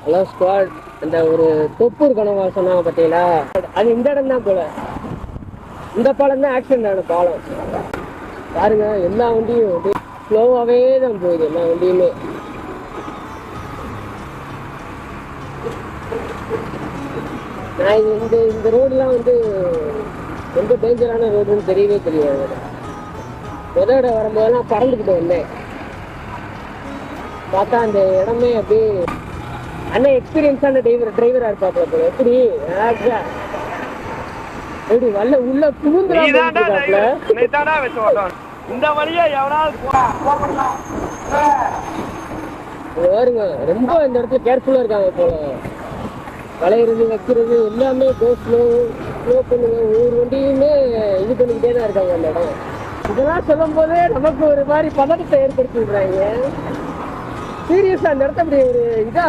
Hello squad, அந்த ஒரு தொப்பூர் கனவா சொன்னாங்க பார்த்தீங்களா, அது இந்த இடம் தான் போல. இந்த பாலம் தான் ஆக்சிடென்ட் ஆன பாலம். பாருங்க, எல்லா வண்டியும் அப்படியே ஸ்லோவாகவே தான் போகுது, எல்லா வண்டியுமே. நான் இந்த ரோடுலாம் வந்து ரொம்ப டேஞ்சரான ரோடுன்னு தெரியவே தெரியாது. முதல்ல வரும்போதெல்லாம் பறந்துக்கிட்டு வந்தேன். பார்த்தா அந்த இடமே அப்படியே அண்ணன் எக்ஸ்பீரியன்ஸான டிரைவரா இருப்பாப்ல போல. எப்படி எப்படி வல்ல உள்ள புகுந்துடாப்ல. இந்த வழியா எவனாவது பாருங்க, ரொம்ப இந்த இடத்துல கேர்ஃபுல்லா இருக்காங்க போல. வளையிறது வைக்கிறது எல்லாமே ஸ்லோ பண்ணுங்க. ஒவ்வொரு வண்டியுமே இது பண்ணிக்கிட்டே தான் இருக்காங்க அந்த இடம். இதெல்லாம் சொல்லும் போதே நமக்கு ஒரு மாதிரி பதட்டத்தை ஏற்படுத்தி விடுறாங்க. சீரியஸா அந்த இடத்த அப்படி ஒரு இதா